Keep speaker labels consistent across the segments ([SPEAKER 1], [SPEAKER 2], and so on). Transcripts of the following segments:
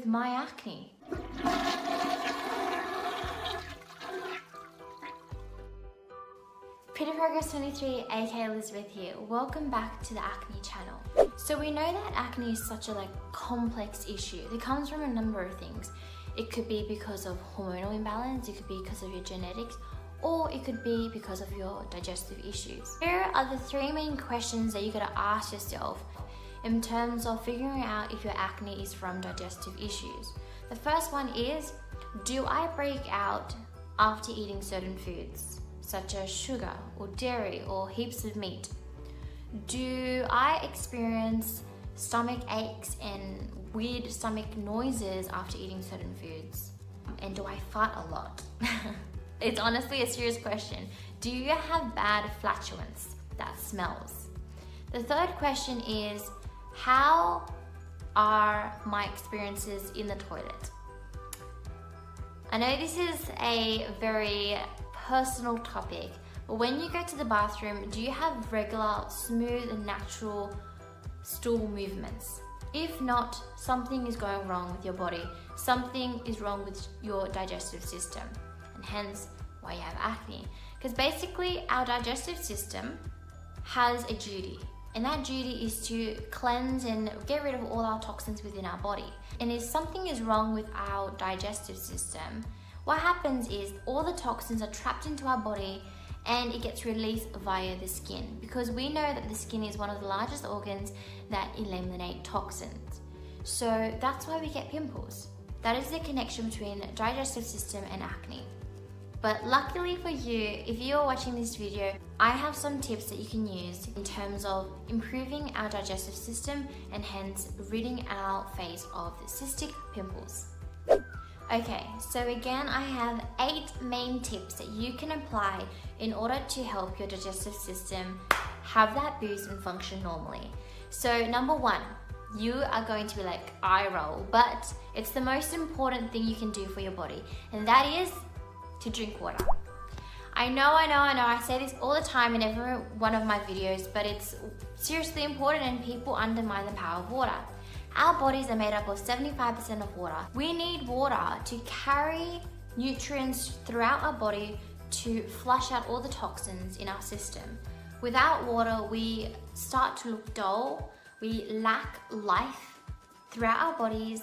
[SPEAKER 1] my acne. Pretty Progress 23, aka Elizabeth here. Welcome back to the acne channel. So we know that acne is such a complex issue. It comes from a number of things. It could be because of hormonal imbalance, it could be because of your genetics, or it could be because of your digestive issues. Here are the three main questions that you gotta ask yourself in terms of figuring out if your acne is from digestive issues. The first one is, do I break out after eating certain foods, such as sugar or dairy or heaps of meat? Do I experience stomach aches and weird stomach noises after eating certain foods? And do I fart a lot? It's honestly a serious question. Do you have bad flatulence that smells? The third question is, how are my experiences in the toilet? I know this is a very personal topic, but when you go to the bathroom, do you have regular, smooth and natural stool movements? If not, something is going wrong with your body. Something is wrong with your digestive system, and hence why you have acne. Because basically our digestive system has a duty, and that duty is to cleanse and get rid of all our toxins within our body. And if something is wrong with our digestive system, what happens is all the toxins are trapped into our body and it gets released via the skin, because we know that the skin is one of the largest organs that eliminate toxins. So that's why we get pimples. That is the connection between digestive system and acne. But luckily for you, if you're watching this video, I have some tips that you can use in terms of improving our digestive system and hence ridding our face of the cystic pimples. Okay, so again, I have 8 main tips that you can apply in order to help your digestive system have that boost and function normally. So number 1, you are going to be like, eye roll, but it's the most important thing you can do for your body, and that is to drink water. I know, I say this all the time in every one of my videos, but it's seriously important and people undermine the power of water. Our bodies are made up of 75% of water. We need water to carry nutrients throughout our body to flush out all the toxins in our system. Without water, we start to look dull, we lack life throughout our bodies,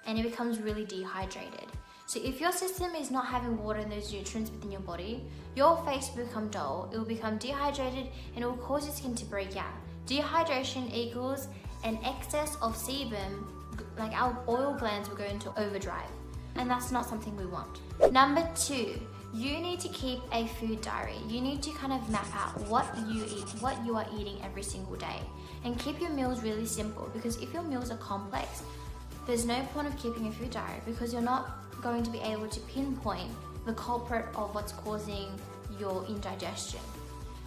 [SPEAKER 1] and it becomes really dehydrated. So if your system is not having water and those nutrients within your body, your face will become dull, it will become dehydrated, and it will cause your skin to break out. Dehydration equals an excess of sebum, like our oil glands will go into overdrive, and that's not something we want. Number 2, you need to keep a food diary. You need to kind of map out what you eat, what you are eating every single day, and keep your meals really simple, because if your meals are complex, there's no point of keeping a food diary, because you're not going to be able to pinpoint the culprit of what's causing your indigestion.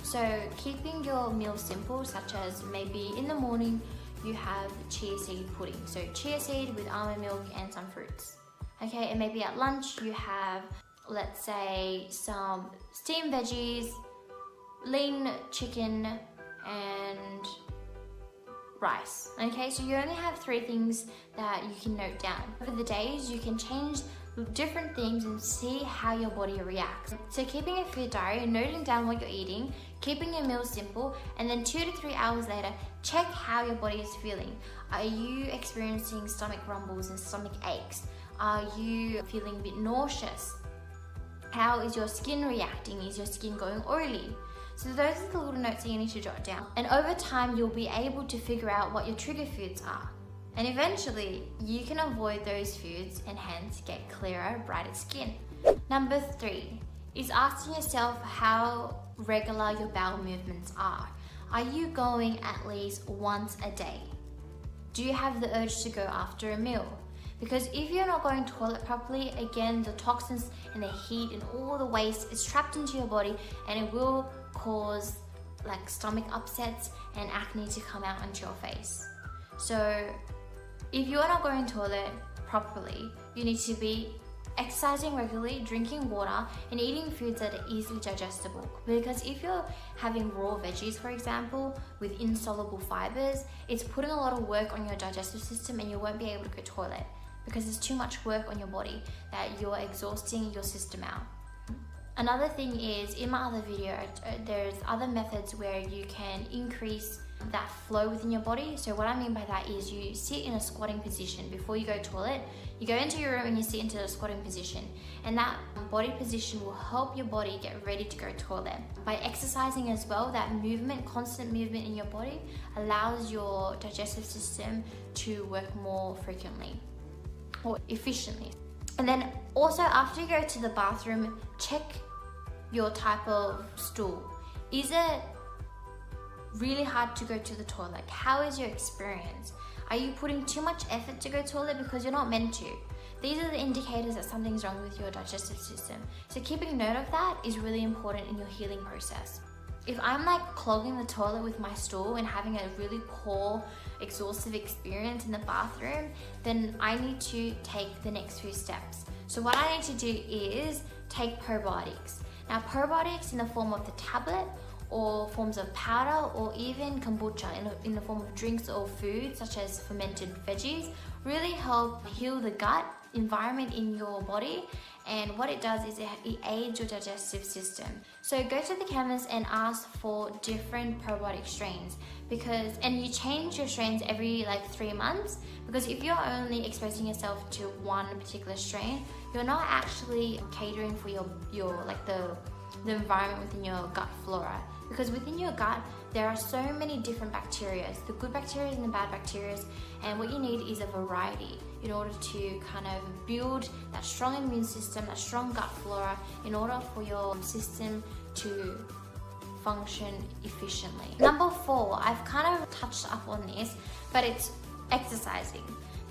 [SPEAKER 1] So keeping your meals simple, such as maybe in the morning you have chia seed pudding, so chia seed with almond milk and some fruits. Okay, and maybe at lunch you have, let's say, some steamed veggies, lean chicken and rice. Okay, so you only have 3 things that you can note down. Over the days, you can change different things and see how your body reacts. So keeping a food diary, noting down what you're eating, keeping your meals simple, and then 2 to 3 hours later, check how your body is feeling. Are you experiencing stomach rumbles and stomach aches? Are you feeling a bit nauseous? How is your skin reacting? Is your skin going oily? So those are the little notes that you need to jot down. And over time, you'll be able to figure out what your trigger foods are. And eventually, you can avoid those foods and hence get clearer, brighter skin. Number 3 is asking yourself how regular your bowel movements are. Are you going at least once a day? Do you have the urge to go after a meal? Because if you're not going to toilet properly, again, the toxins and the heat and all the waste is trapped into your body, and it will cause stomach upsets and acne to come out onto your face. So if you are not going to toilet properly, you need to be exercising regularly, drinking water, and eating foods that are easily digestible. Because if you're having raw veggies, for example, with insoluble fibers, it's putting a lot of work on your digestive system and you won't be able to go to the toilet. because there's too much work on your body that you're exhausting your system out. Another thing is, in my other video, there's other methods where you can increase that flow within your body. So what I mean by that is you sit in a squatting position before you go toilet. You go into your room and you sit into a squatting position, and that body position will help your body get ready to go toilet. By exercising as well, that movement, constant movement in your body allows your digestive system to work more frequently or efficiently. And then also, after you go to the bathroom, check your type of stool. Is it really hard to go to the toilet? Like, how is your experience? Are you putting too much effort to go to the toilet because you're not meant to? These are the indicators that something's wrong with your digestive system. So keeping note of that is really important in your healing process. If I'm like clogging the toilet with my stool and having a really poor, exhaustive experience in the bathroom, then I need to take the next few steps. So what I need to do is take probiotics. Now, probiotics in the form of the tablet or forms of powder, or even kombucha in the form of drinks or food such as fermented veggies, really help heal the gut environment in your body. And what it does is it aids your digestive system. So go to the chemist and ask for different probiotic strains, and you change your strains every like 3 months, because if you're only exposing yourself to one particular strain, you're not actually catering for your like the environment within your gut flora. Because within your gut, there are so many different bacteria, the good bacteria and the bad bacteria, and what you need is a variety in order to kind of build that strong immune system, that strong gut flora, in order for your system to function efficiently. Number 4, I've kind of touched up on this, but it's exercising.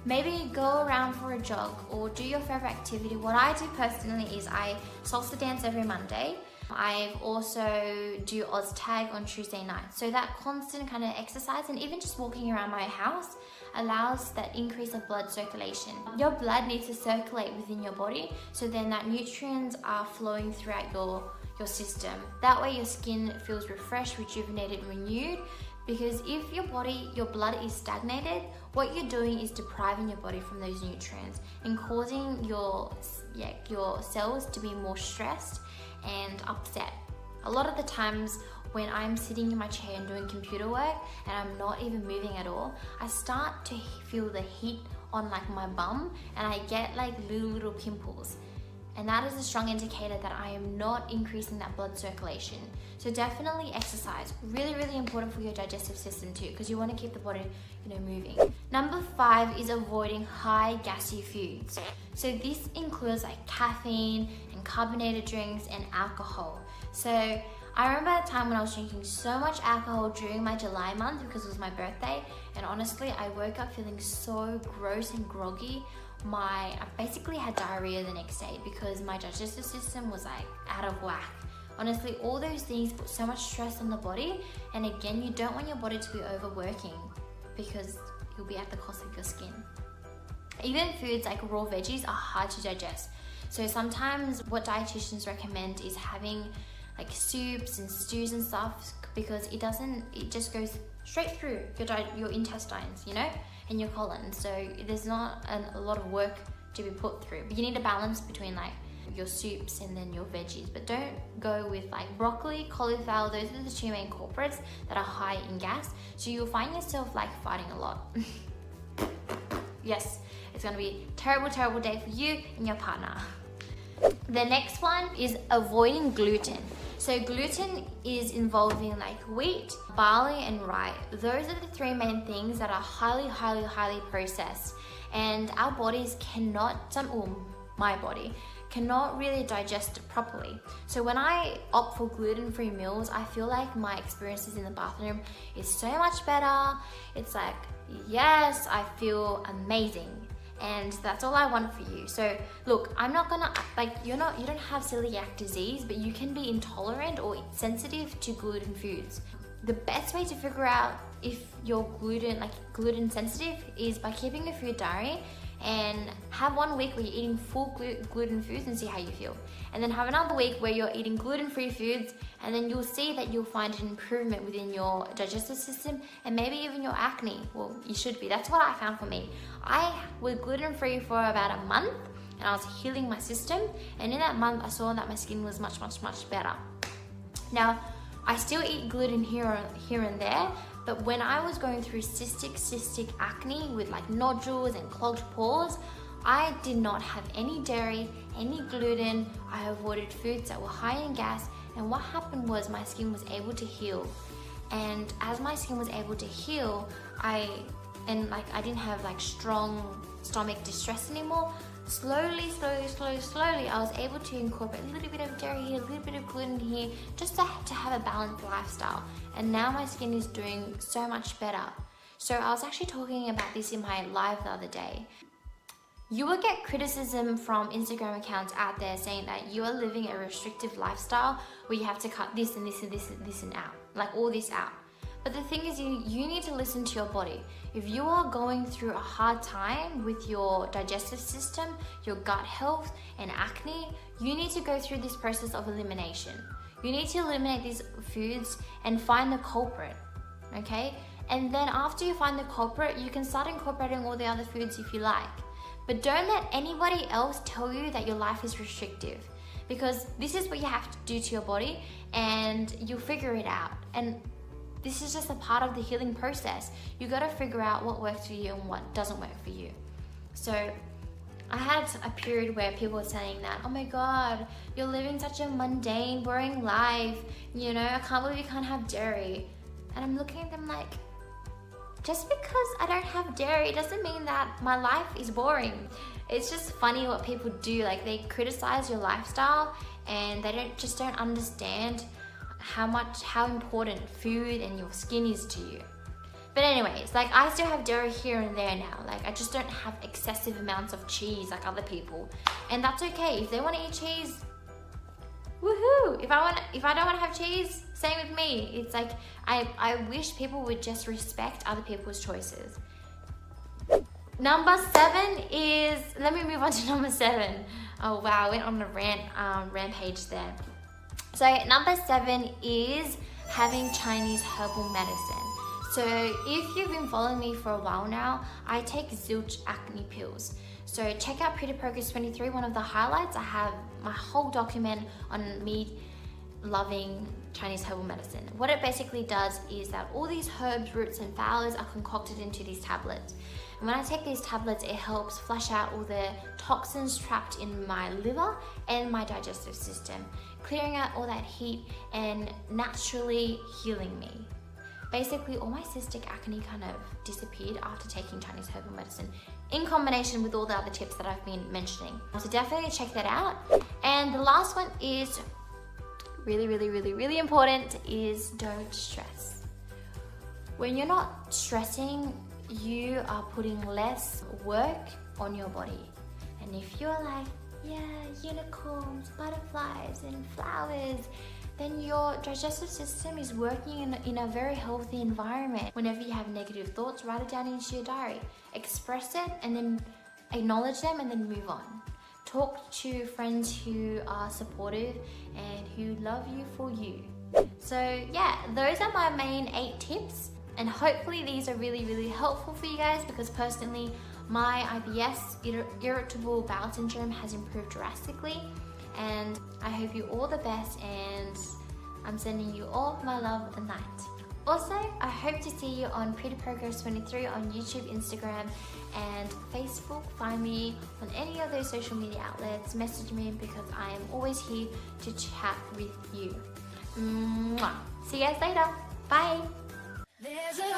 [SPEAKER 1] Maybe go around for a jog or do your favorite activity. What I do personally is I salsa dance every Monday. I've also do Oz tag on Tuesday night. So that constant kind of exercise, and even just walking around my house, allows that increase of blood circulation. Your blood needs to circulate within your body, so then that nutrients are flowing throughout your system. That way your skin feels refreshed, rejuvenated, renewed. Because if your blood is stagnated, what you're doing is depriving your body from those nutrients and causing your cells to be more stressed and upset. A lot of the times when I'm sitting in my chair and doing computer work and I'm not even moving at all, I start to feel the heat on like my bum, and I get like little pimples. And that is a strong indicator that I am not increasing that blood circulation. So definitely exercise. Really, really important for your digestive system too, because you want to keep the body, moving. Number 5 is avoiding high gassy foods. So this includes like caffeine and carbonated drinks and alcohol. So I remember a time when I was drinking so much alcohol during my July month because it was my birthday, and honestly, I woke up feeling so gross and groggy. I basically had diarrhea the next day because my digestive system was like out of whack. Honestly, all those things put so much stress on the body, and again, you don't want your body to be overworking because you'll be at the cost of your skin. Even foods like raw veggies are hard to digest. So sometimes what dietitians recommend is having like soups and stews and stuff, because it just goes straight through your intestines, and your colon. So there's not a lot of work to be put through. But you need a balance between like your soups and then your veggies. But don't go with like broccoli, cauliflower. Those are the 2 main culprits that are high in gas. So you'll find yourself like fighting a lot. Yes, it's gonna be a terrible, terrible day for you and your partner. The next one is avoiding gluten. So gluten is involving like wheat, barley, and rye. Those are the 3 main things that are highly, highly, highly processed. And our bodies my body cannot really digest it properly. So when I opt for gluten-free meals, I feel like my experiences in the bathroom is so much better. It's like, yes, I feel amazing. And that's all I want for you. So look, I'm not gonna, you don't have celiac disease, but you can be intolerant or sensitive to gluten foods. The best way to figure out if you're gluten sensitive is by keeping a food diary and have 1 week where you're eating full gluten foods and see how you feel. And then have another week where you're eating gluten-free foods, and then you'll see that you'll find an improvement within your digestive system and maybe even your acne. Well, you should be. That's what I found for me. I was gluten-free for about a month and I was healing my system, and in that month I saw that my skin was much better. Now, I still eat gluten here and there, but when I was going through cystic acne with like nodules and clogged pores, I did not have any dairy, any gluten. I avoided foods that were high in gas, and what happened was my skin was able to heal. And as my skin was able to heal, I didn't have like strong stomach distress anymore. Slowly, I was able to incorporate a little bit of dairy here, a little bit of gluten here, just to have a balanced lifestyle. And now my skin is doing so much better. So I was actually talking about this in my live the other day. You will get criticism from Instagram accounts out there saying that you are living a restrictive lifestyle where you have to cut this and this and this and this and out, like all this out. But the thing is, you need to listen to your body. If you are going through a hard time with your digestive system, your gut health and acne, you need to go through this process of elimination. You need to eliminate these foods and find the culprit, okay? And then after you find the culprit, you can start incorporating all the other foods if you like. But don't let anybody else tell you that your life is restrictive, because this is what you have to do to your body and you'll figure it out. And this is just a part of the healing process. You got to figure out what works for you and what doesn't work for you. So I had a period where people were saying that, oh my God, you're living such a mundane, boring life. You know, I can't believe you can't have dairy. And I'm looking at them like, just because I don't have dairy doesn't mean that my life is boring. It's just funny what people do. Like, they criticize your lifestyle and they don't understand how important food and your skin is to you. But anyways, like, I still have dairy here and there now. Like, I just don't have excessive amounts of cheese like other people, and that's okay. If they want to eat cheese, woohoo! If I don't want to have cheese, same with me. It's like, I wish people would just respect other people's choices. Number 7 is, let me move on to number 7. Oh wow, I went on a rampage there. So number 7 is having Chinese herbal medicine. So if you've been following me for a while now, I take zilch acne pills. So check out Pretty Progress 23, one of the highlights. I have my whole document on me loving Chinese herbal medicine. What it basically does is that all these herbs, roots and flowers are concocted into these tablets. And when I take these tablets, it helps flush out all the toxins trapped in my liver and my digestive system, clearing out all that heat and naturally healing me. Basically, all my cystic acne kind of disappeared after taking Chinese herbal medicine, in combination with all the other tips that I've been mentioning. So definitely check that out. And the last one is really important, is don't stress. When you're not stressing, you are putting less work on your body. And if you're like, yeah, unicorns, butterflies and flowers, then your digestive system is working in a very healthy environment. Whenever you have negative thoughts, write it down into your diary. Express it and then acknowledge them and then move on. Talk to friends who are supportive and who love you for you. So yeah, those are my main 8 tips. And hopefully these are really helpful for you guys, because personally, my IBS, irritable bowel syndrome, has improved drastically. And I hope you all the best, and I'm sending you all my love and light. Also, I hope to see you on Pretty Progress 23 on YouTube, Instagram, and Facebook. Find me on any of those social media outlets. Message me, because I am always here to chat with you. Mwah. See you guys later. Bye. There's a